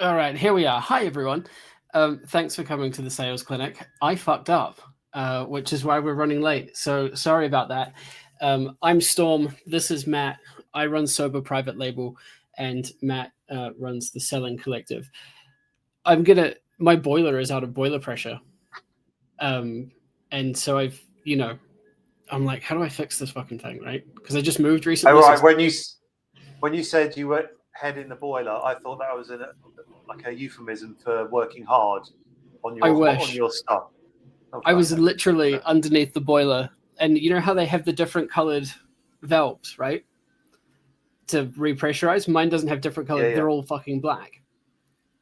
All right, here we are. Hi, everyone. Thanks for coming to the sales clinic. I fucked up, which is why we're running late. So sorry about that. I'm Storm. This is Matt. I run Soba Private Label, and Matt runs the Selling Collective. My boiler is out of boiler pressure. And so I'm like, how do I fix this fucking thing, right? Because I just moved recently. Oh, right. When you said you were heading the boiler, I thought that was like a euphemism for working hard on your stuff. Okay. I was literally underneath the boiler, and you know how they have the different colored valves, right? To repressurize. Mine doesn't have different colors. Yeah. They're all fucking black.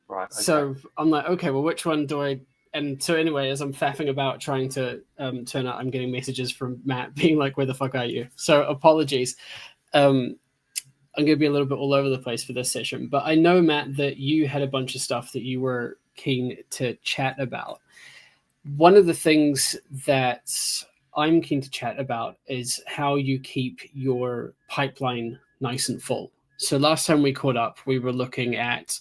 Right. Okay. So I'm like, okay, well, which one do I? And so anyway, as I'm faffing about trying to turn out, I'm getting messages from Matt being like, where the fuck are you? So apologies. I'm going to be a little bit all over the place for this session, but I know, Matt, that you had a bunch of stuff that you were keen to chat about. One of the things that I'm keen to chat about is how you keep your pipeline nice and full. So last time we caught up, we were looking at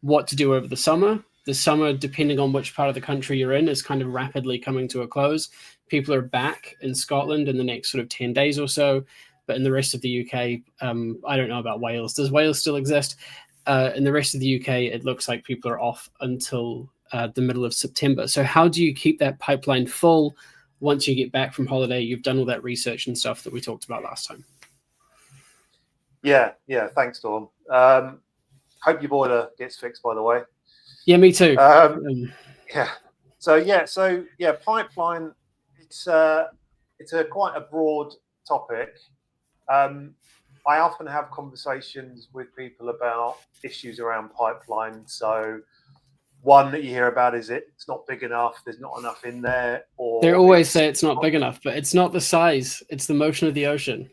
what to do over the summer. The summer, depending on which part of the country you're in, is kind of rapidly coming to a close. People are back in Scotland in the next sort of 10 days or so. But in the rest of the UK, I don't know about Wales. Does Wales still exist? In the rest of the UK, it looks like people are off until the middle of September. So how do you keep that pipeline full once you get back from holiday? You've done all that research and stuff that we talked about last time. Yeah. Thanks, Storm. Hope your boiler gets fixed, by the way. Yeah, me too. Yeah. So pipeline. It's quite a broad topic. I often have conversations with people about issues around pipeline. So one that you hear about is it's not big enough, there's not enough in there. Or they always say it's not big enough, but it's not the size, it's the motion of the ocean.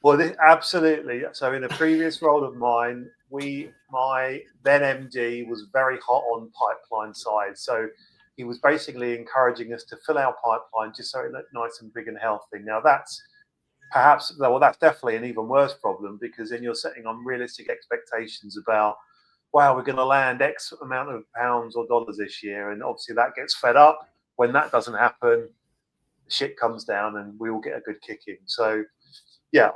Well, absolutely. So in a previous role of mine, my then MD was very hot on pipeline size. So he was basically encouraging us to fill our pipeline just so it looked nice and big and healthy. Now that's definitely an even worse problem, because then you're setting unrealistic expectations about, wow, we're going to land X amount of pounds or dollars this year. And obviously that gets fed up. When that doesn't happen, shit comes down and we all get a good kicking. So yeah,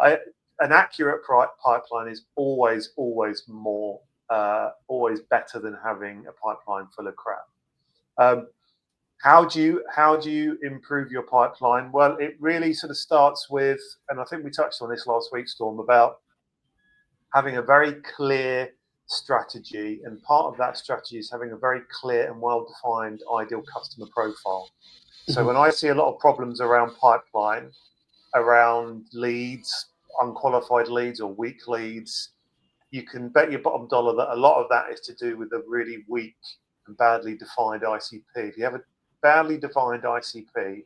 an accurate pipeline is always more, always better than having a pipeline full of crap. How do you improve your pipeline? Well, it really sort of starts with, and I think we touched on this last week, Storm, about having a very clear strategy. And part of that strategy is having a very clear and well-defined ideal customer profile. So when I see a lot of problems around pipeline, around leads, unqualified leads or weak leads, you can bet your bottom dollar that a lot of that is to do with a really weak and badly defined ICP. If you have a badly defined ICP,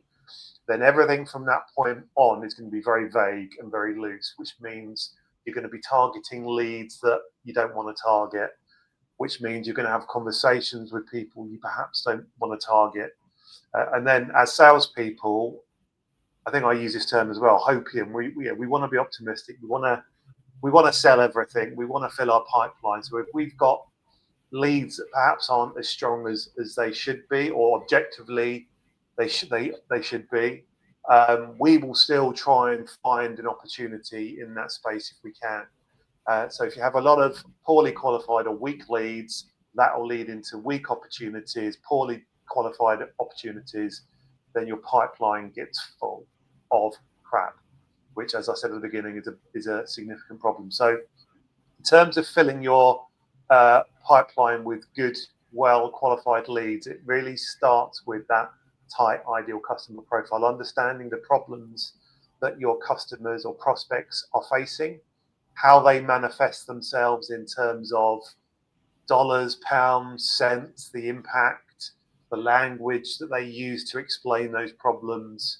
then everything from that point on is going to be very vague and very loose, which means you're going to be targeting leads that you don't want to target, which means you're going to have conversations with people you perhaps don't want to target. And then as salespeople, I think I use this term as well, hopium. We want to be optimistic. We want to sell everything. We want to fill our pipeline. So if we've got leads that perhaps aren't as strong as they should be, or objectively they should be, we will still try and find an opportunity in that space if we can. So if you have a lot of poorly qualified or weak leads, that will lead into weak opportunities, poorly qualified opportunities, then your pipeline gets full of crap, which, as I said at the beginning, is a significant problem. So in terms of filling your pipeline with good, well-qualified leads, it really starts with that tight ideal customer profile, understanding the problems that your customers or prospects are facing, how they manifest themselves in terms of dollars, pounds, cents, the impact, the language that they use to explain those problems,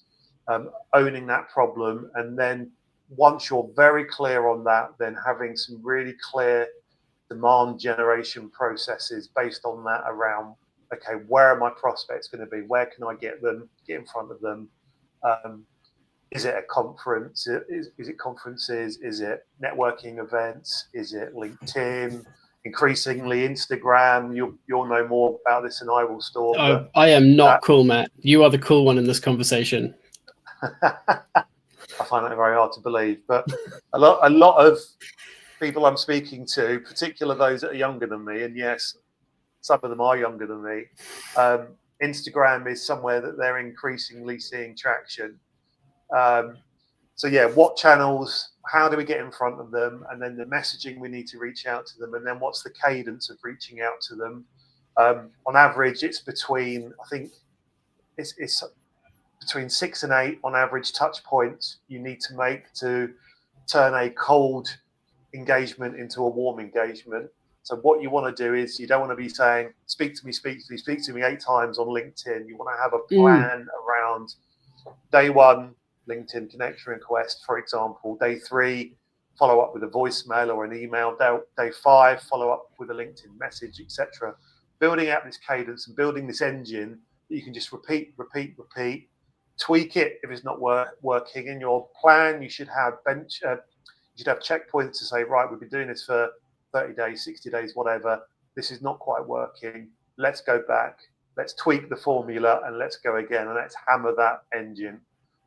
owning that problem. And then once you're very clear on that, then having some really clear demand generation processes based on that around, okay, where are my prospects going to be? Where can I get in front of them? Is it a conference? Is it conferences? Is it networking events? Is it LinkedIn? increasingly Instagram. You'll know more about this than I will, Storm. Oh, I am not cool, Matt. You are the cool one in this conversation. I find that very hard to believe, but a lot of people I'm speaking to, particularly those that are younger than me, and yes, some of them are younger than me, Instagram is somewhere that they're increasingly seeing traction. So yeah, what channels, how do we get in front of them, and then the messaging we need to reach out to them, and then what's the cadence of reaching out to them. On average, it's between, I think it's between 6 and 8 on average touch points you need to make to turn a cold engagement into a warm engagement. So what you want to do is, you don't want to be saying, speak to me 8 times on LinkedIn. You want to have a plan around day 1, LinkedIn connection request, for example. Day 3, follow up with a voicemail or an email. Day 5, follow up with a LinkedIn message, etc. Building out this cadence and building this engine that you can just repeat. Tweak it if it's not working. In your plan, you should have checkpoints to say, right, we've been doing this for 30 days, 60 days, whatever. This is not quite working. Let's go back. Let's tweak the formula and let's go again, and let's hammer that engine.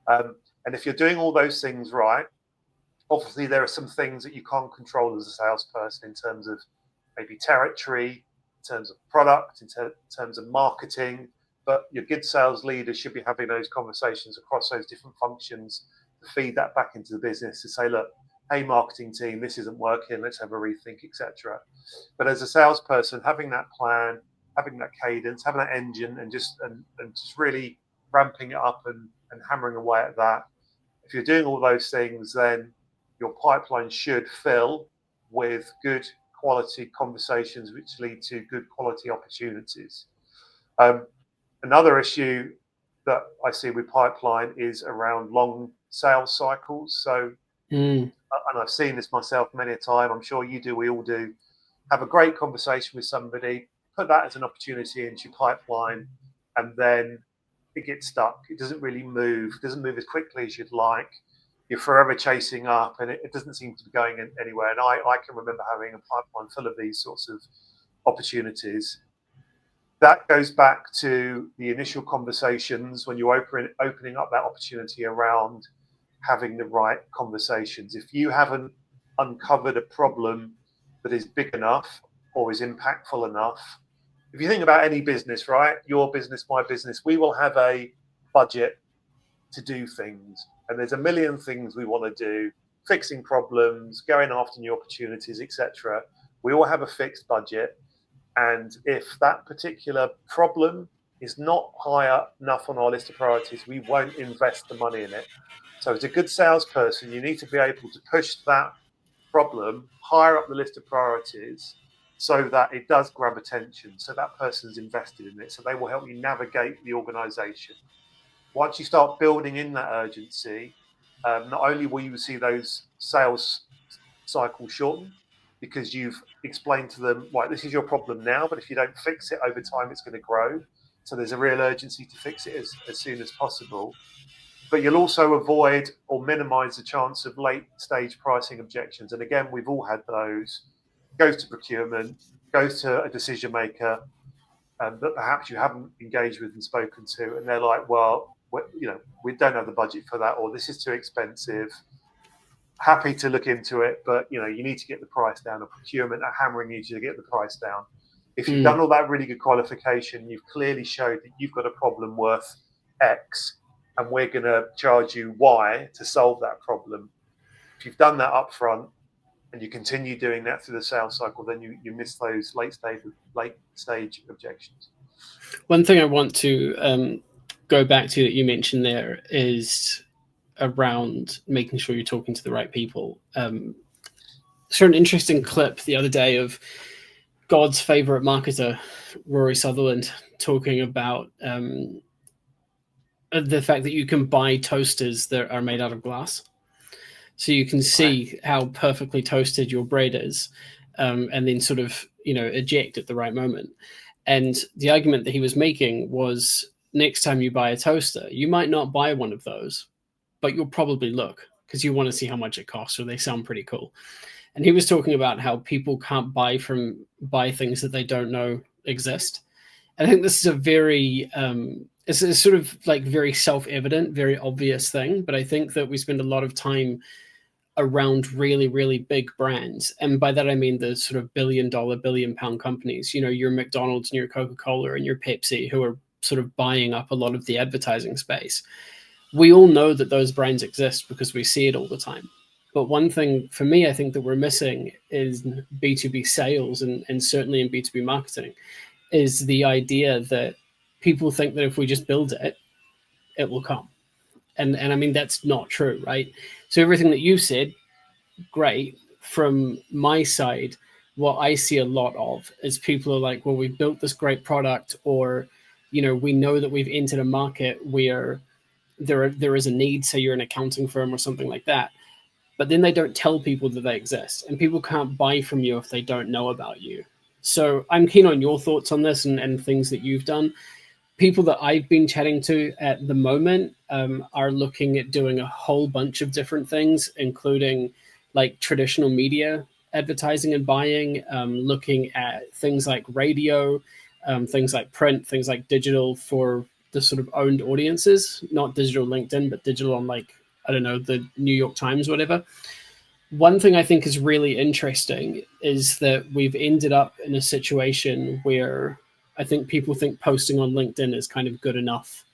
And if you're doing all those things right, obviously there are some things that you can't control as a salesperson in terms of maybe territory, in terms of product, in terms of marketing. But your good sales leaders should be having those conversations across those different functions to feed that back into the business to say, look, hey, marketing team, this isn't working. Let's have a rethink, etc. But as a salesperson, having that plan, having that cadence, having that engine, and just really ramping it up and hammering away at that. If you're doing all those things, then your pipeline should fill with good quality conversations, which lead to good quality opportunities. Another issue that I see with pipeline is around long sales cycles. So, and I've seen this myself many a time. I'm sure you do. We all do. Have a great conversation with somebody, put that as an opportunity into your pipeline, and then it gets stuck. It doesn't really move. It doesn't move as quickly as you'd like. You're forever chasing up, and it doesn't seem to be going anywhere. And I can remember having a pipeline full of these sorts of opportunities. That goes back to the initial conversations when you're opening up that opportunity around having the right conversations. If you haven't uncovered a problem that is big enough or is impactful enough, if you think about any business, right, your business, my business, we will have a budget to do things. And there's a million things we want to do, fixing problems, going after new opportunities, etc. We all have a fixed budget. And if that particular problem is not high enough on our list of priorities, we won't invest the money in it. So as a good salesperson, you need to be able to push that problem higher up the list of priorities so that it does grab attention, so that person's invested in it, so they will help you navigate the organization. Once you start building in that urgency, not only will you see those sales cycles shorten, because you've explained to them, right, this is your problem now, but if you don't fix it over time, it's going to grow. So there's a real urgency to fix it as soon as possible. But you'll also avoid or minimize the chance of late stage pricing objections. And again, we've all had those. Goes to procurement, goes to a decision maker that perhaps you haven't engaged with and spoken to. And they're like, well, we don't have the budget for that, or this is too expensive. Happy to look into it, but you need to get the price down. Or procurement are hammering you to get the price down. If you've done all that really good qualification, you've clearly showed that you've got a problem worth X, and we're going to charge you Y to solve that problem. If you've done that up front and you continue doing that through the sales cycle, then you miss those late stage objections. One thing I want to go back to that you mentioned there is around making sure you're talking to the right people. Saw an interesting clip the other day of God's favorite marketer, Rory Sutherland, talking about the fact that you can buy toasters that are made out of glass. So you can see how perfectly toasted your bread is, and then sort of, eject at the right moment. And the argument that he was making was, next time you buy a toaster, you might not buy one of those, but you'll probably look because you want to see how much it costs, or they sound pretty cool. and he was talking about how people can't buy things that they don't know exist. And I think this is a very it's a sort of like very self-evident, very obvious thing, but I think that we spend a lot of time around really, really big brands. And by that, I mean the sort of billion-dollar, billion-pound companies, you know, your McDonald's and your Coca-Cola and your Pepsi, who are sort of buying up a lot of the advertising space. We all know that those brands exist because we see it all the time. But one thing for me, I think that we're missing is B2B sales, and certainly in B2B marketing, is the idea that people think that if we just build it, it will come. And I mean, that's not true, right? So everything that you said, great. From my side, what I see a lot of is people are like, well, we've built this great product, or, you know, we know that we've entered a market where there is a need, say you're an accounting firm or something like that, but then they don't tell people that they exist, and people can't buy from you if they don't know about you. So I'm keen on your thoughts on this and things that you've done. People that I've been chatting to at the moment are looking at doing a whole bunch of different things, including like traditional media advertising and buying, looking at things like radio, things like print, things like digital for the sort of owned audiences, not digital LinkedIn, but digital on, like, I don't know, the New York Times, whatever. One thing I think is really interesting is that we've ended up in a situation where I think people think posting on LinkedIn is kind of good enough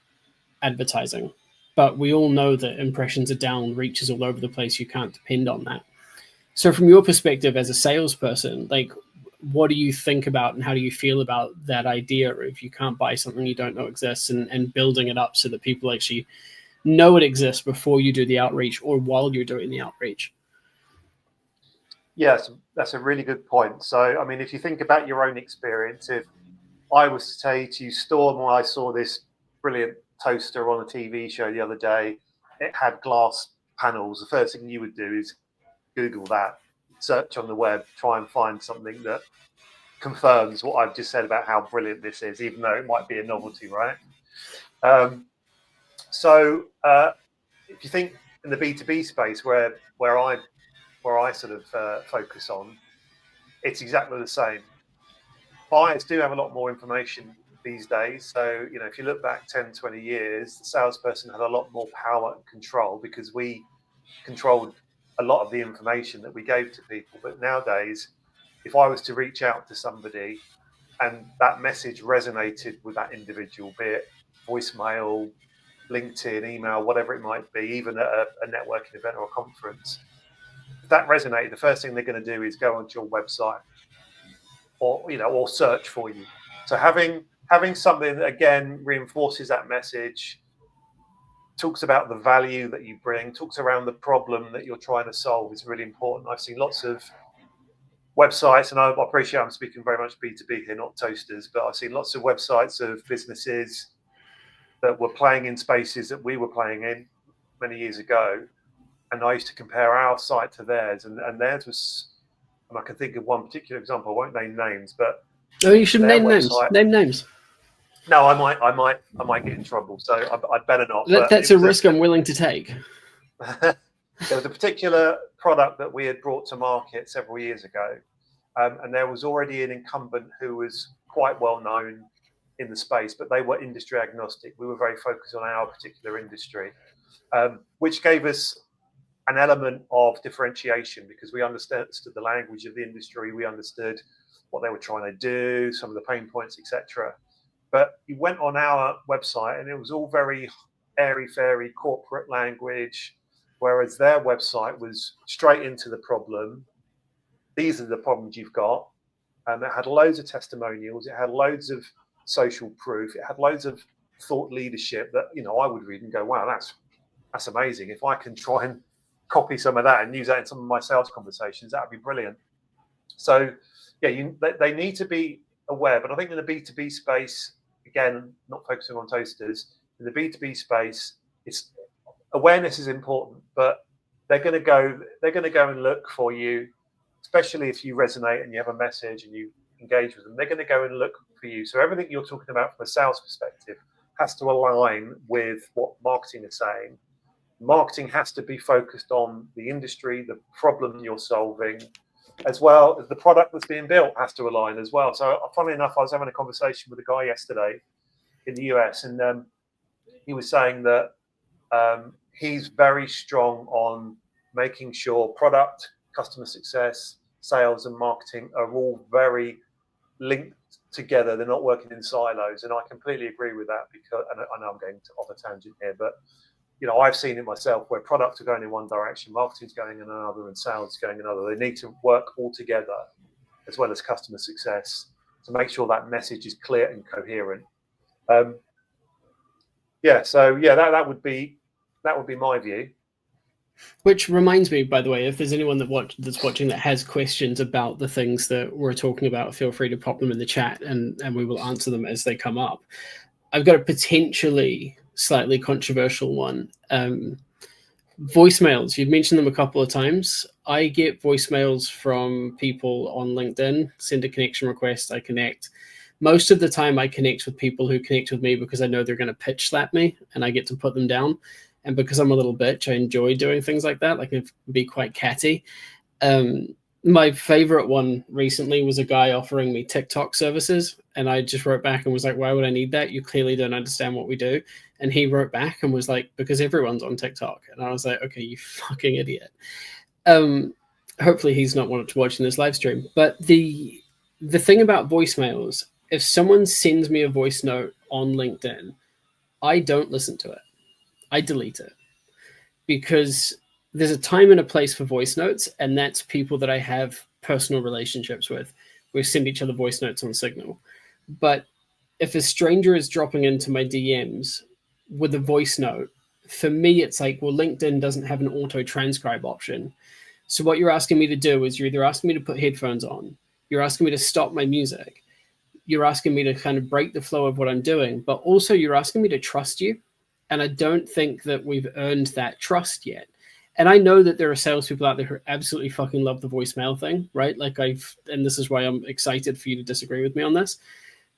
advertising. But we all know that impressions are down, reach is all over the place. You can't depend on that. So from your perspective as a salesperson, like, what do you think about and how do you feel about that idea of you can't buy something you don't know exists, and building it up so that people actually know it exists before you do the outreach or while you're doing the outreach? Yes, that's a really good point. So, I mean, if you think about your own experience, if I was to say to you, Storm, well, I saw this brilliant toaster on a TV show the other day, it had glass panels, the first thing you would do is Google that, search on the web, try and find something that confirms what I've just said about how brilliant this is, even though it might be a novelty, right? So if you think in the B2B space where I sort of focus on, it's exactly the same. Buyers do have a lot more information these days. So, you know, if you look back 10, 20 years, the salesperson had a lot more power and control because we controlled a lot of the information that we gave to people. But nowadays, if I was to reach out to somebody and that message resonated with that individual, be it voicemail, LinkedIn, email, whatever it might be, even at a networking event or a conference, if that resonated, the first thing they're going to do is go onto your website or search for you. So having something that again reinforces that message, talks about the value that you bring, talks around the problem that you're trying to solve is really important. I've seen lots of websites, and I appreciate I'm speaking very much B2B here, not toasters, but I've seen lots of websites of businesses that were playing in spaces that we were playing in many years ago. And I used to compare our site to theirs, and theirs was, and I can think of one particular example, I won't name names, but you shouldn't name names. Name names. No, I might get in trouble, so I'd better not. That's a risk I'm willing to take. There was a particular product that we had brought to market several years ago, and there was already an incumbent who was quite well known in the space, but they were industry agnostic. We were very focused on our particular industry, which gave us an element of differentiation because we understood the language of the industry, we understood what they were trying to do, some of the pain points, etc. But you went on our website and it was all very airy-fairy corporate language, whereas their website was straight into the problem. These are the problems you've got. And it had loads of testimonials. It had loads of social proof. It had loads of thought leadership that, you know, I would read and go, wow, that's amazing. If I can try and copy some of that and use that in some of my sales conversations, that would be brilliant. So, yeah, they need to be aware. But I think in the B2B space, again, not focusing on toasters, in the B2B space, awareness is important, but they're going to go and look for you, especially if you resonate and you have a message and you engage with them. They're going to go and look for you. So everything you're talking about from a sales perspective has to align with what marketing is saying. Marketing has to be focused on the industry, the problem you're solving, as well as the product that's being built has to align as well. So funnily enough, I was having a conversation with a guy yesterday in the US, and he was saying that he's very strong on making sure product, customer success, sales, and marketing are all very linked together. They're not working in silos, and I completely agree with that. Because, and I know I'm going off a tangent here, but I've seen it myself where products are going in one direction, marketing's going in another, and sales is going in another. They need to work all together, as well as customer success, to make sure that message is clear and coherent. That would be my view. Which reminds me, by the way, if there's anyone that's watching that has questions about the things that we're talking about, feel free to pop them in the chat, and we will answer them as they come up. I've got a potentially slightly controversial one. Voicemails. You've mentioned them a couple of times. I get voicemails from people on LinkedIn, send a connection request, I connect. Most of the time I connect with people who connect with me because I know they're going to pitch slap me and I get to put them down. And because I'm a little bitch, I enjoy doing things like that. Like, I can be quite catty. My favorite one recently was a guy offering me TikTok services. And I just wrote back and was like, why would I need that? You clearly don't understand what we do. And he wrote back and was like, because everyone's on TikTok. And I was like, okay, you fucking idiot. Hopefully he's not watching this live stream. But the thing about voicemails, if someone sends me a voice note on LinkedIn, I don't listen to it. I delete it, because there's a time and a place for voice notes, and that's people that I have personal relationships with. We send each other voice notes on Signal. But if a stranger is dropping into my DMs with a voice note, for me, it's like, well, LinkedIn doesn't have an auto transcribe option. So what you're asking me to do is you're either asking me to put headphones on, you're asking me to stop my music, you're asking me to kind of break the flow of what I'm doing, but also you're asking me to trust you. And I don't think that we've earned that trust yet. And I know that there are salespeople out there who absolutely fucking love the voicemail thing, right? Like, and this is why I'm excited for you to disagree with me on this.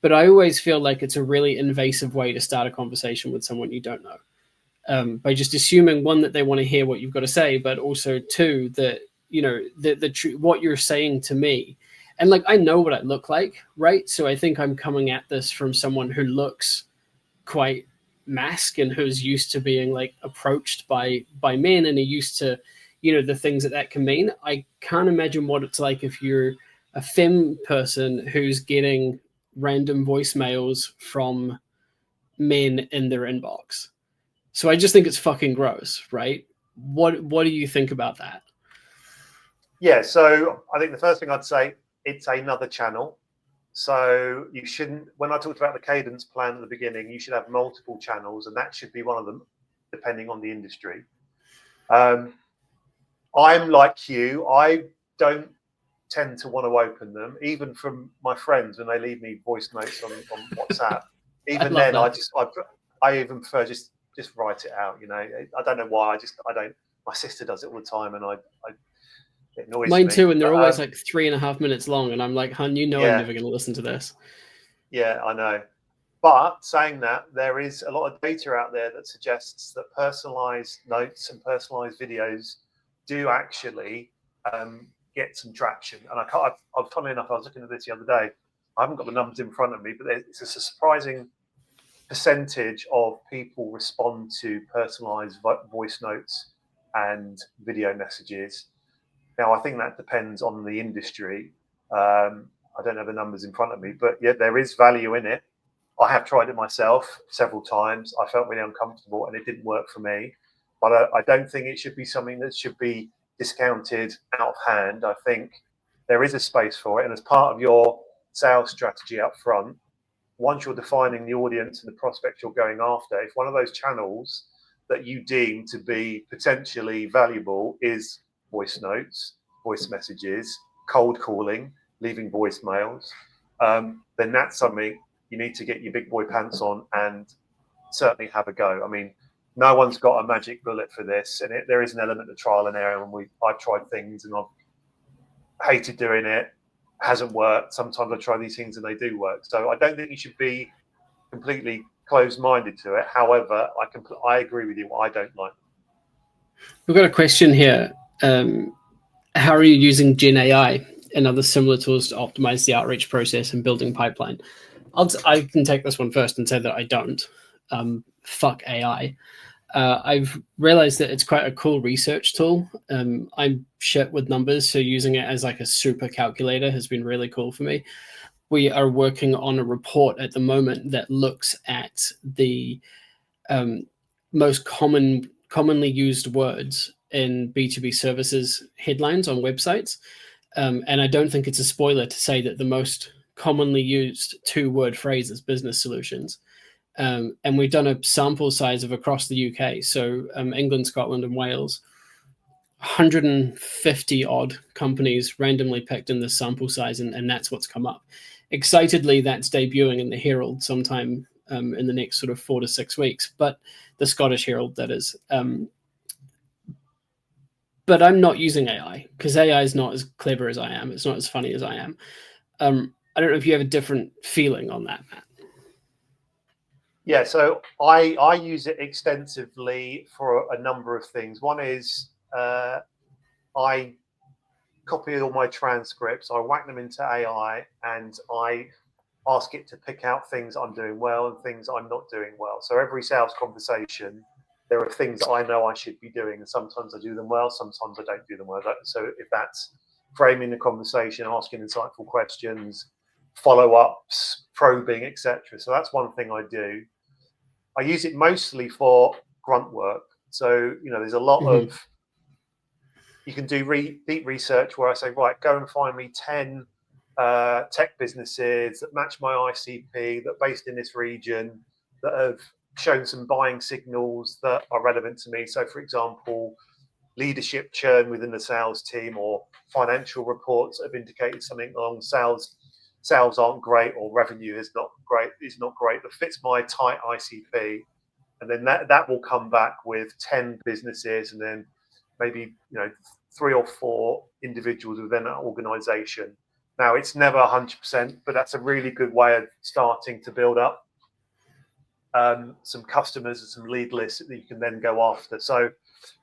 But I always feel like it's a really invasive way to start a conversation with someone you don't know. By just assuming, one, that they want to hear what you've got to say, but also, two, that, what you're saying to me. And like, I know what I look like, right? So I think I'm coming at this from someone who looks quite mask and who's used to being like approached by men and are used to the things that can mean. I can't imagine what it's like if you're a femme person who's getting random voicemails from men in their inbox. So I just think it's fucking gross, right? What do you think about that? Yeah, so I think the first thing I'd say, it's another channel. So you shouldn't, when I talked about the cadence plan at the beginning, you should have multiple channels, and that should be one of them, depending on the industry. I'm like you, I don't tend to want to open them, even from my friends when they leave me voice notes on WhatsApp. Even then, I even prefer just write it out. I don't know why. I don't. My sister does it all the time, and it annoys Mine me. too, and they're always like 3.5 minutes long, and I'm like, hun, I'm never going to listen to this. Yeah, I know. But saying that, there is a lot of data out there that suggests that personalized notes and personalized videos do actually get some traction. And funnily enough, I was looking at this the other day. I haven't got the numbers in front of me, but it's a surprising percentage of people respond to personalized voice notes and video messages. Now, I think that depends on the industry. I don't have the numbers in front of me, but yeah, there is value in it. I have tried it myself several times. I felt really uncomfortable and it didn't work for me. But I don't think it should be something that should be discounted out of hand. I think there is a space for it. And as part of your sales strategy up front, once you're defining the audience and the prospects you're going after, if one of those channels that you deem to be potentially valuable is voice notes, voice messages, cold calling, leaving voicemails, then that's something you need to get your big boy pants on and certainly have a go. I mean, no one's got a magic bullet for this, and there is an element of trial and error. And I've tried things and I've hated doing it, hasn't worked. Sometimes I try these things and they do work. So I don't think you should be completely closed-minded to it. However, I agree with you. I don't like them. We've got a question here. how are you using Gen AI and other similar tools to optimize the outreach process and building pipeline? I can take this one first and say that I don't. Fuck AI. I've realized that it's quite a cool research tool. I'm shit with numbers, so using it as like a super calculator has been really cool for me. We are working on a report at the moment that looks at the most commonly used words in B2B services headlines on websites. And I don't think it's a spoiler to say that the most commonly used 2-word phrase is business solutions. And we've done a sample size of across the UK. So England, Scotland, and Wales, 150 odd companies randomly picked in this sample size, and that's what's come up. Excitedly, that's debuting in the Herald sometime in the next sort of 4 to 6 weeks, but the Scottish Herald, that is. But I'm not using AI because AI is not as clever as I am. It's not as funny as I am. I don't know if you have a different feeling on that, Matt. Yeah, so I use it extensively for a number of things. One is I copy all my transcripts, I whack them into AI, and I ask it to pick out things I'm doing well and things I'm not doing well. So every sales conversation, there are things that I know I should be doing, and sometimes I do them well, sometimes I don't do them well. So if that's framing the conversation, asking insightful questions, follow-ups, probing, etc. So that's one thing I do. I use it mostly for grunt work. So, there's a lot of, you can do deep research where I say, right, go and find me 10 tech businesses that match my ICP, that are based in this region, that have shown some buying signals that are relevant to me. So, for example, leadership churn within the sales team, or financial reports have indicated something along sales aren't great, or revenue is not great, that fits my tight ICP. And then that will come back with 10 businesses, and then maybe 3 or 4 individuals within that organization. Now, it's never 100%, but that's a really good way of starting to build up some customers and some lead lists that you can then go after. So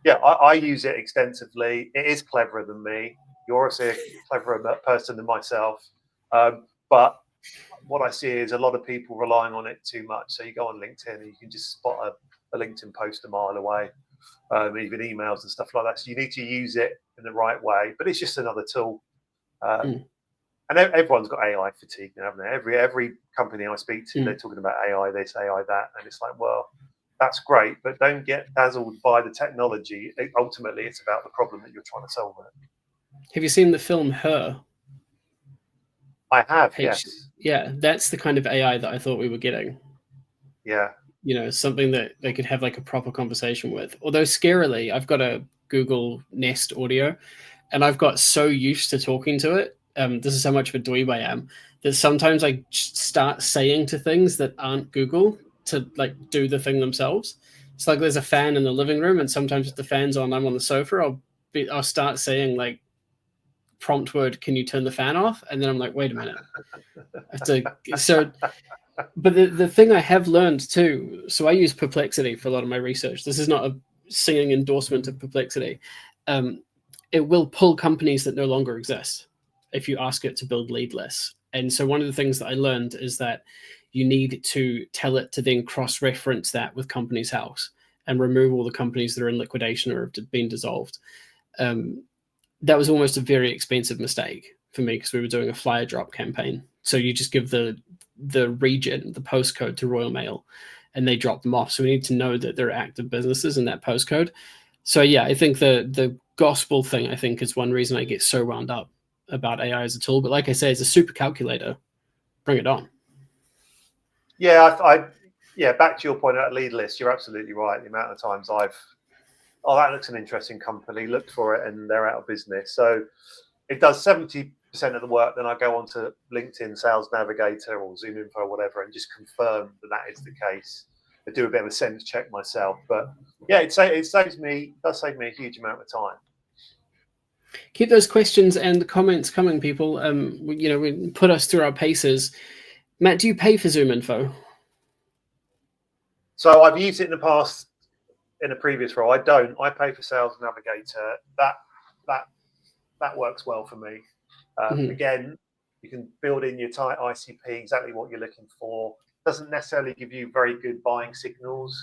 yeah, I use it extensively. It is cleverer than me. You're obviously a cleverer person than myself. But what I see is a lot of people relying on it too much. So you go on LinkedIn and you can just spot a LinkedIn post a mile away, even emails and stuff like that. So you need to use it in the right way, but it's just another tool. And everyone's got AI fatigue now, haven't they? Every company I speak to, they're talking about AI this, AI that. And it's like, well, that's great, but don't get dazzled by the technology. Ultimately, it's about the problem that you're trying to solve with it. Have you seen the film Her? I have, yes. Yeah, that's the kind of AI that I thought we were getting. Yeah. Something that they could have like a proper conversation with. Although scarily, I've got a Google Nest Audio, and I've got so used to talking to it. This is how much of a dweeb I am, that sometimes I start saying to things that aren't Google to like do the thing themselves. It's like there's a fan in the living room, and sometimes if the fan's on, I'm on the sofa, I'll start saying like prompt word, can you turn the fan off? And then I'm like, wait a minute. But the thing I have learned too, so I use Perplexity for a lot of my research. This is not a singing endorsement of Perplexity. It will pull companies that no longer exist if you ask it to build lead lists. And so one of the things that I learned is that you need to tell it to then cross-reference that with Companies House and remove all the companies that are in liquidation or have been dissolved. That was almost a very expensive mistake for me because we were doing a flyer drop campaign. So you just give the region, the postcode to Royal Mail, and they drop them off. So we need to know that they're active businesses in that postcode. So yeah, I think the gospel thing, I think, is one reason I get so wound up about AI as a tool. But like I say, it's a super calculator. Bring it on. Yeah, back to your point about lead list, you're absolutely right. The amount of times that looks an interesting company, looked for it, and they're out of business. So it does 70% of the work. Then I go on to LinkedIn Sales Navigator or Zoom Info or whatever, and just confirm that is the case. I do a bit of a sense check myself, but yeah, it does save me a huge amount of time. Keep those questions and comments coming, people. We put us through our paces. Matt, do you pay for Zoom Info? So I've used it in the past in a previous role. I don't. I pay for Sales Navigator. That that works well for me. Mhm. Again, you can build in your tight ICP exactly what you're looking for. Doesn't necessarily give you very good buying signals,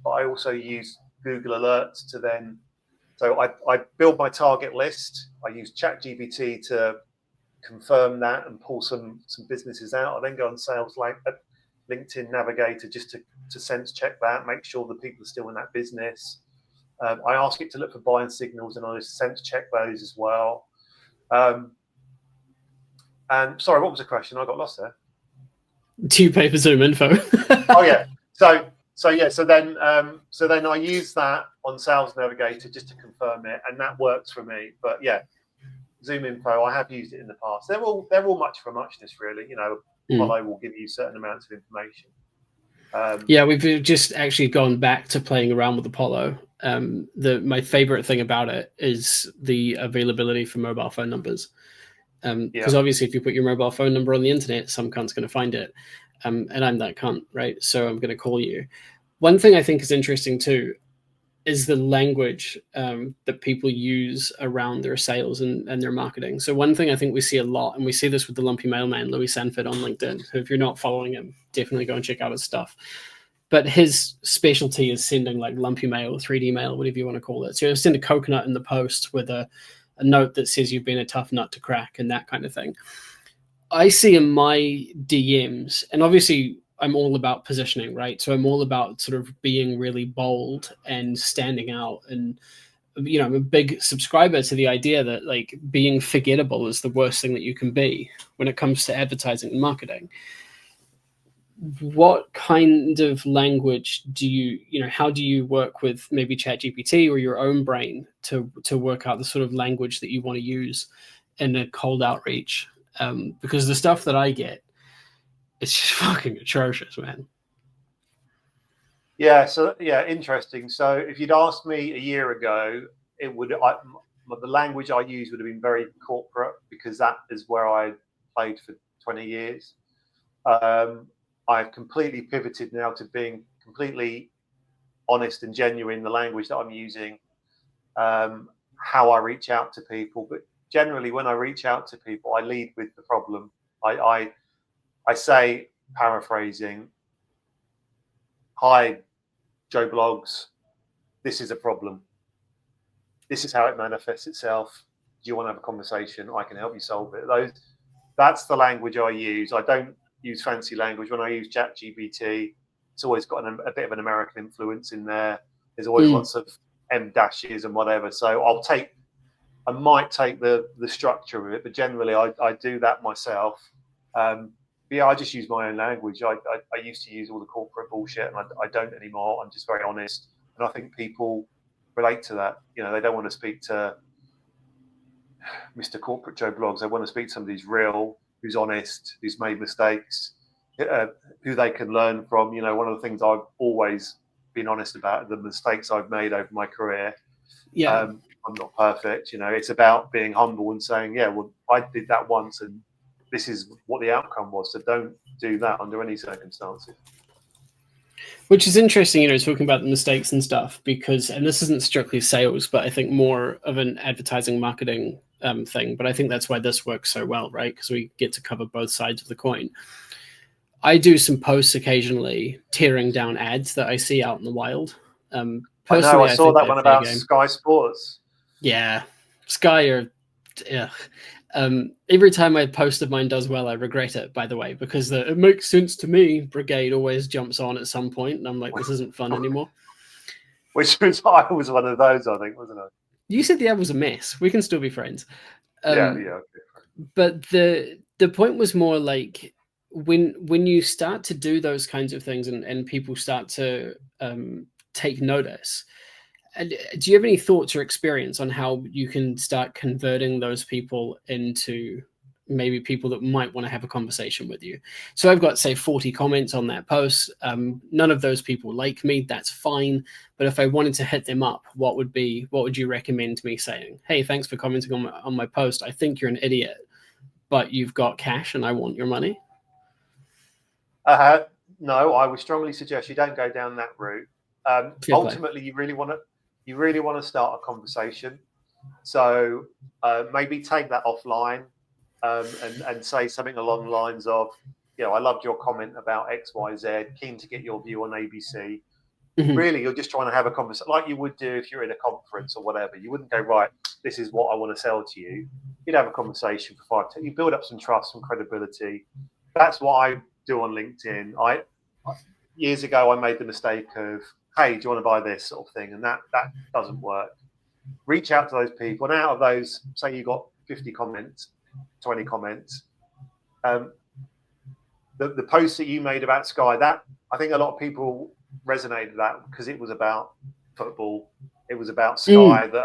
but I also use Google Alerts to then. So I build my target list. I use ChatGPT to confirm that and pull some businesses out. I then go on Sales LinkedIn Navigator just to sense check that, make sure the people are still in that business. I ask it to look for buying signals, and I just sense check those as well. And sorry, what was the question? I got lost there. Do you pay for Zoom info? Oh yeah. So then I use that on Sales Navigator just to confirm it, and that works for me. But yeah, Zoom info, I have used it in the past. They're all much for muchness, really. You know, Follow will give you certain amounts of information. Yeah, we've just actually gone back to playing around with Apollo. My favorite thing about it is the availability for mobile phone numbers. Because obviously, if you put your mobile phone number on the internet, some cunt's going to find it. And I'm that cunt, right? So I'm going to call you. One thing I think is interesting too is the language that people use around their sales and their marketing. So one thing I think we see a lot, and we see this with the Lumpy Mailman, Louis Sanford on LinkedIn. So if you're not following him, definitely go and check out his stuff. But his specialty is sending like lumpy mail, 3D mail, whatever you want to call it. So you'll send a coconut in the post with a note that says you've been a tough nut to crack and that kind of thing. I see in my DMs, and obviously I'm all about positioning, right? So I'm all about sort of being really bold and standing out. And, you know, I'm a big subscriber to the idea that like being forgettable is the worst thing that you can be when it comes to advertising and marketing. What kind of language do you know, how do you work with maybe ChatGPT or your own brain to work out the sort of language that you want to use in a cold outreach? Because the stuff that I get, it's just fucking atrocious, man. Yeah, so yeah, interesting. So if you'd asked me a year ago, the language I used would have been very corporate because that is where I played for 20 years. I've completely pivoted now to being completely honest and genuine. The language that I'm using, how I reach out to people, but generally when I reach out to people, I lead with the problem. I say, paraphrasing, "Hi, Joe Blogs, this is a problem. This is how it manifests itself. Do you want to have a conversation? I can help you solve it." That's the language I use. I don't use fancy language. When I use ChatGPT, it's always got a bit of an American influence in there. There's always lots of M dashes and whatever. So I might take the structure of it, but generally I do that myself. Yeah, I just use my own language. I used to use all the corporate bullshit, and I don't anymore. I'm just very honest, and I think people relate to that. You know, they don't want to speak to Mr. Corporate Joe Blogs. They want to speak to somebody who's real, who's honest, who's made mistakes, who they can learn from. You know, one of the things I've always been honest about, the mistakes I've made over my career. Yeah. I'm not perfect. You know, it's about being humble and saying, yeah, well, I did that once and this is what the outcome was. So don't do that under any circumstances. Which is interesting, you know, talking about the mistakes and stuff, because, and this isn't strictly sales, but I think more of an advertising marketing thing. But I think that's why this works so well, right? Because we get to cover both sides of the coin. I do some posts occasionally tearing down ads that I see out in the wild. Personally, I saw that one about Sky Sports. Yeah, Sky are. Yeah. Every time I post of mine does well, I regret it, by the way, because it makes sense to me. Brigade always jumps on at some point, and I'm like, this isn't fun anymore. Which was, I was one of those, I think, wasn't I? You said the ad was a mess. We can still be friends. Yeah. Okay. But the point was more like when you start to do those kinds of things and people start to take notice. And do you have any thoughts or experience on how you can start converting those people into maybe people that might want to have a conversation with you? So I've got, say, 40 comments on that post. None of those people like me. That's fine. But if I wanted to hit them up, what would you recommend me saying? Hey, thanks for commenting on my post. I think you're an idiot, but you've got cash and I want your money. No, I would strongly suggest you don't go down that route. Ultimately, you really want to start a conversation. So maybe take that offline and say something along the lines of, I loved your comment about X, Y, Z, keen to get your view on ABC. Really, you're just trying to have a conversation like you would do if you're in a conference or whatever. You wouldn't go, right, this is what I want to sell to you. You'd have a conversation for 5 minutes. You build up some trust, some credibility. That's what I do on LinkedIn. Years ago, I made the mistake of, hey, do you want to buy this sort of thing? And that doesn't work. Reach out to those people. And out of those, say you got 50 comments, 20 comments, the post that you made about Sky, that I think a lot of people resonated with that because it was about football. It was about Sky that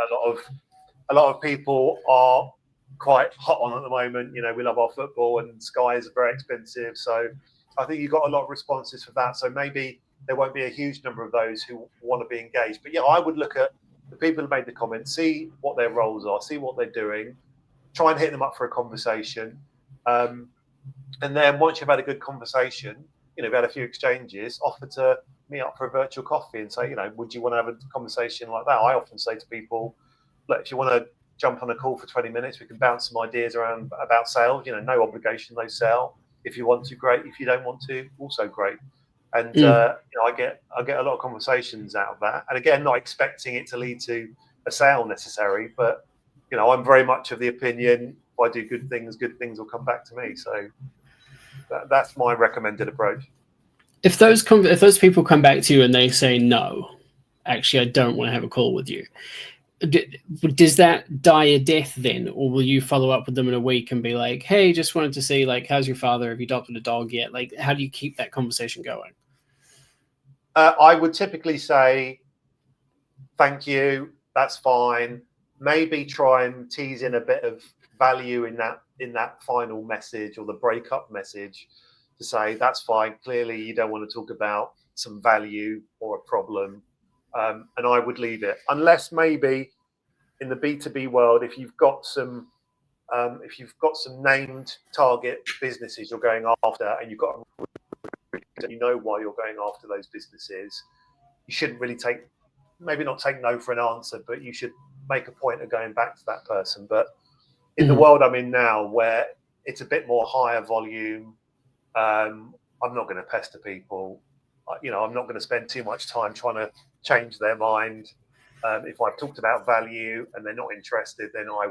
a lot of people are quite hot on at the moment. We love our football and Sky is very expensive. So I think you got a lot of responses for that. So maybe there won't be a huge number of those who want to be engaged. But I would look at the people who made the comments, see what their roles are, see what they're doing, try and hit them up for a conversation. And then once you've had a good conversation, you've had a few exchanges, offer to meet up for a virtual coffee and say, would you want to have a conversation like that? I often say to people, look, if you want to jump on a call for 20 minutes, we can bounce some ideas around about sales, no obligation, no sell. If you want to, great. If you don't want to, also great. And I get a lot of conversations out of that. And again, not expecting it to lead to a sale necessarily, but I'm very much of the opinion, if I do good things will come back to me. So that's my recommended approach. If those people come back to you and they say, no, actually, I don't want to have a call with you, does that die a death then? Or will you follow up with them in a week and be like, hey, just wanted to see, like, how's your father? Have you adopted a dog yet? Like, how do you keep that conversation going? I would typically say, thank you, that's fine. Maybe try and tease in a bit of value in that final message or the breakup message to say, that's fine. Clearly, you don't want to talk about some value or a problem. And I would leave it, unless maybe in the B2B world, if you've got some named target businesses you're going after, and why you're going after those businesses, you shouldn't really maybe not take no for an answer, but you should make a point of going back to that person. But in the world I'm in now, where it's a bit more higher volume, I'm not going to pester people. I'm not going to spend too much time trying to change their mind. If I've talked about value and they're not interested, then I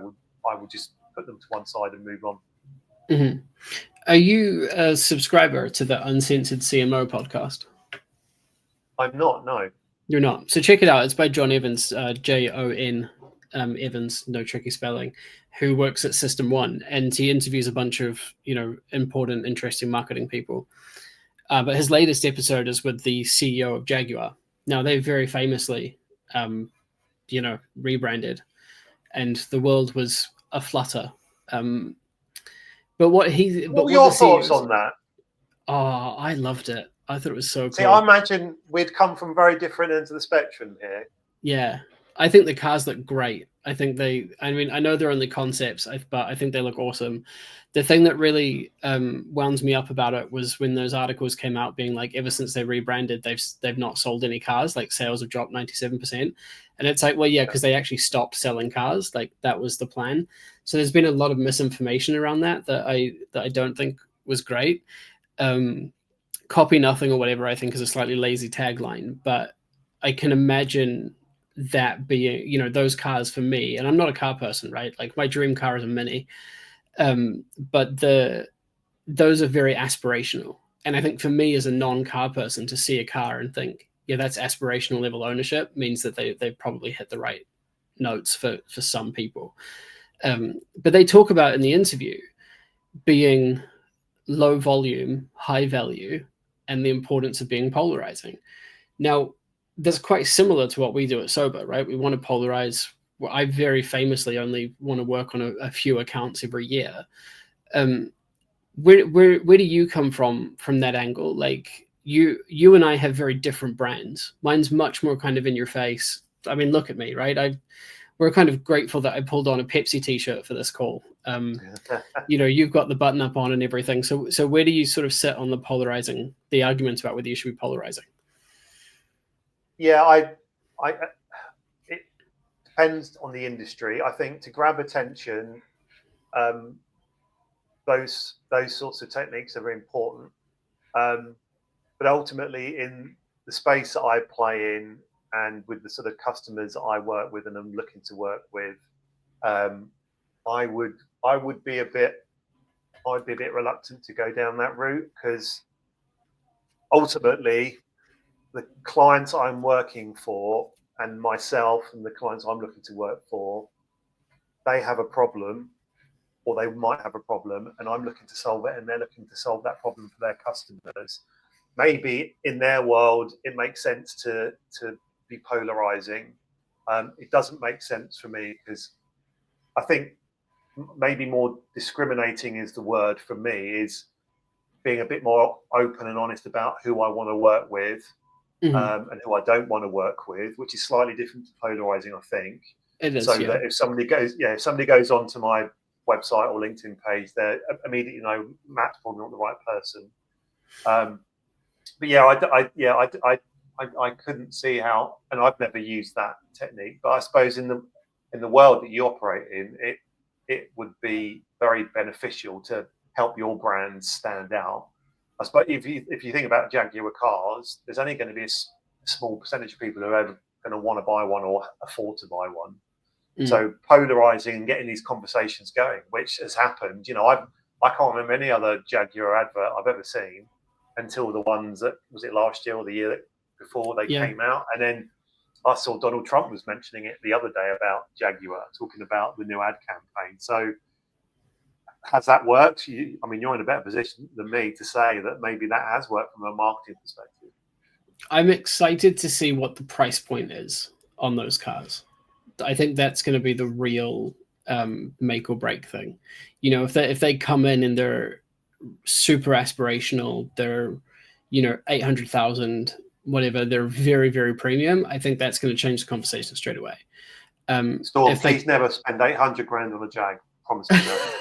would just put them to one side and move on. Mm-hmm. Are you a subscriber to the Uncensored CMO podcast? I'm not, no. You're not. So check it out. It's by John Evans, Jon Evans, no tricky spelling, who works at System 1, and he interviews a bunch of important, interesting marketing people. But his latest episode is with the CEO of Jaguar. Now, they very famously, rebranded, and the world was aflutter. But what were your thoughts on that? Oh, I loved it. I thought it was so cool. See, I imagine we'd come from very different ends of the spectrum here. Yeah. I think the cars look great. I know they're only concepts, but I think they look awesome. The thing that really wound me up about it was when those articles came out being like, ever since they rebranded, they've not sold any cars, like sales have dropped 97%. And it's like, well, yeah, because they actually stopped selling cars. Like that was the plan. So there's been a lot of misinformation around that I don't think was great. Copy nothing or whatever, I think is a slightly lazy tagline, but I can imagine that being, those cars for me, and I'm not a car person, right? Like my dream car is a Mini, but those are very aspirational. And I think for me as a non-car person to see a car and think, yeah, that's aspirational level ownership, means that they've probably hit the right notes for some people. But they talk about in the interview being low volume, high value, and the importance of being polarizing. Now, that's quite similar to what we do at Soba, right? We want to polarize. Well, I very famously only want to work on a few accounts every year. Where do you come from that angle? Like you and I have very different brands. Mine's much more kind of in your face. I mean, look at me, right? We're kind of grateful that I pulled on a Pepsi t-shirt for this call. You've got the button up on and everything. So where do you sort of sit on the arguments about whether you should be polarizing? Yeah, depends on the industry. I think to grab attention, those sorts of techniques are very important. But ultimately, in the space that I play in, and with the sort of customers that I work with and I'm looking to work with, I would be a bit reluctant to go down that route, because ultimately the clients I'm working for and myself and the clients I'm looking to work for, they have a problem, or they might have a problem, and I'm looking to solve it, and they're looking to solve that problem for their customers. Maybe in their world it makes sense to be polarizing. It doesn't make sense for me, because I think maybe more discriminating is the word for me, is being a bit more open and honest about who I want to work with, and who I don't want to work with, which is slightly different to polarizing, I think. It is, so that if somebody goes onto my website or LinkedIn page, they immediately know Matt's probably not the right person. But yeah, I couldn't see how, and I've never used that technique. But I suppose in the world that you operate in, it would be very beneficial to help your brand stand out. I suppose if you think about Jaguar cars, there's only going to be a small percentage of people who are ever going to want to buy one or afford to buy one. So polarizing and getting these conversations going, which has happened. I can't remember any other Jaguar advert I've ever seen until the ones that, was it last year or the year before they came out. And then I saw Donald Trump was mentioning it the other day about Jaguar, talking about the new ad campaign. So has that worked? I mean, you're in a better position than me to say that maybe that has worked from a marketing perspective. I'm excited to see what the price point is on those cars. I think that's going to be the real make or break thing. If they come in and they're super aspirational, they're 800,000, whatever, they're very, very premium, I think that's going to change the conversation straight away. Storm, please never spend 800 grand on a Jag. Promise me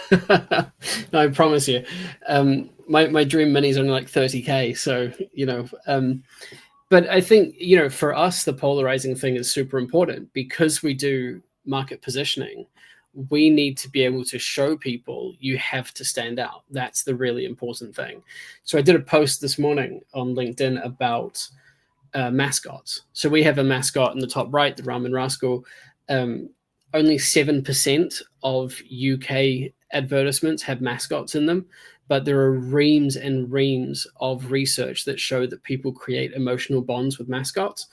that. No, I promise you. My dream mini is only like 30k, so but I think, for us, the polarizing thing is super important, because we do market positioning. We need to be able to show people you have to stand out. That's the really important thing. So I did a post this morning on LinkedIn about mascots. So we have a mascot in the top right, the Ramen Rascal. Only 7% of UK advertisements have mascots in them, but there are reams and reams of research that show that people create emotional bonds with mascots.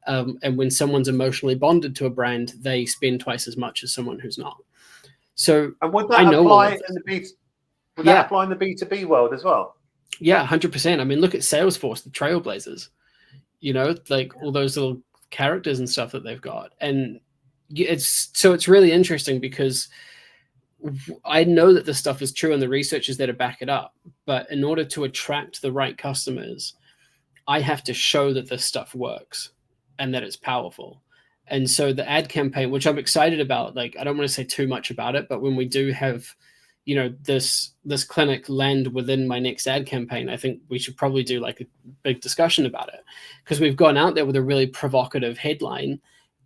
And when someone's emotionally bonded to a brand, they spend twice as much as someone who's not. So, and would that apply in the B2B world as well? Yeah, 100%. I mean, look at Salesforce, the Trailblazers. Like all those little characters and stuff that they've got, and it's really interesting, because I know that this stuff is true and the research is there to back it up. But in order to attract the right customers, I have to show that this stuff works and that it's powerful. And so the ad campaign, which I'm excited about, like, I don't want to say too much about it, but when we do have, this clinic land within my next ad campaign, I think we should probably do like a big discussion about it, because we've gone out there with a really provocative headline,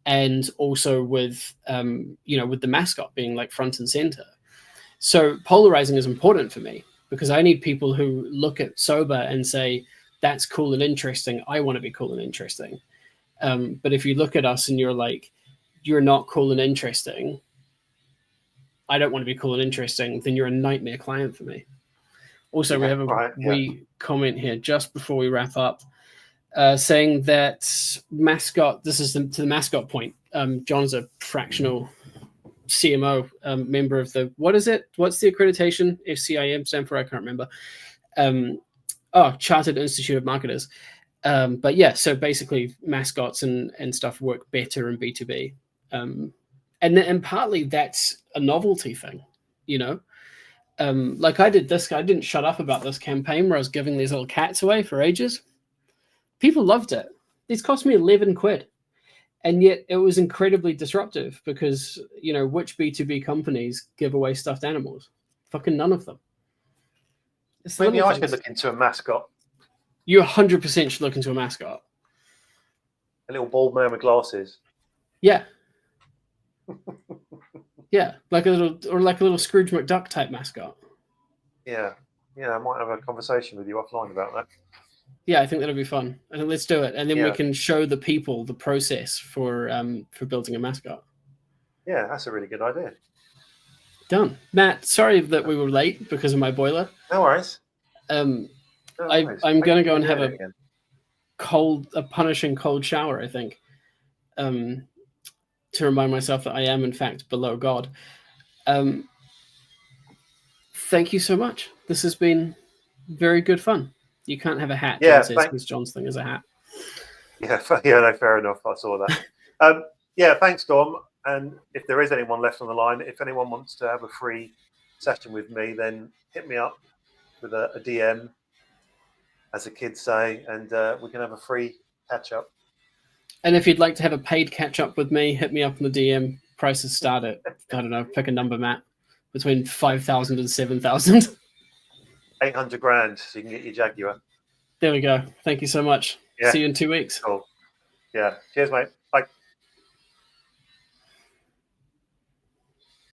and also with, with the mascot being like front and center. So polarizing is important for me, because I need people who look at Soba and say, that's cool and interesting. I want to be cool and interesting. But if you look at us and you're like, you're not cool and interesting, I don't want to be cool and interesting, then you're a nightmare client for me. Also, we have a comment here just before we wrap up, saying that mascot, this is to the mascot point. John's a fractional CMO, member of the, what is it? What's the accreditation? FCIM stand for, I can't remember. Chartered Institute of Marketers. But yeah, so basically mascots and stuff work better in B2B. And partly that's a novelty thing, like I didn't shut up about this campaign where I was giving these little cats away for ages. People loved it. These cost me 11 quid. And yet it was incredibly disruptive, because, which B2B companies give away stuffed animals? Fucking none of them. Maybe I should look into a mascot. You 100% should look into a mascot. A little bald man with glasses. Yeah. Yeah, like a little Scrooge McDuck type mascot. Yeah, I might have a conversation with you offline about that. Yeah, I think that'll be fun. And let's do it, and then we Yeah. can show the people the process for building a mascot. Yeah, that's a really good idea. Done. Matt, sorry that we were late because of my boiler. No worries. I'm Thanks going to go for and have doing it again. a punishing cold shower, I think, to remind myself that I am in fact below God. Thank you so much. This has been very good fun. You can't have a hat, John says, because John's thing is a hat. Yeah, no, fair enough. I saw that. Yeah, thanks, Storm. And if there is anyone left on the line, if anyone wants to have a free session with me, then hit me up with a DM, as the kids say, and we can have a free catch up. And if you'd like to have a paid catch up with me, hit me up in the DM. Prices start at, I don't know, pick a number, Matt, between 5,000 and 7,000. 800 grand, so you can get your Jaguar. There we go. Thank you so much. Yeah. See you in 2 weeks. Cool. Yeah. Cheers, mate.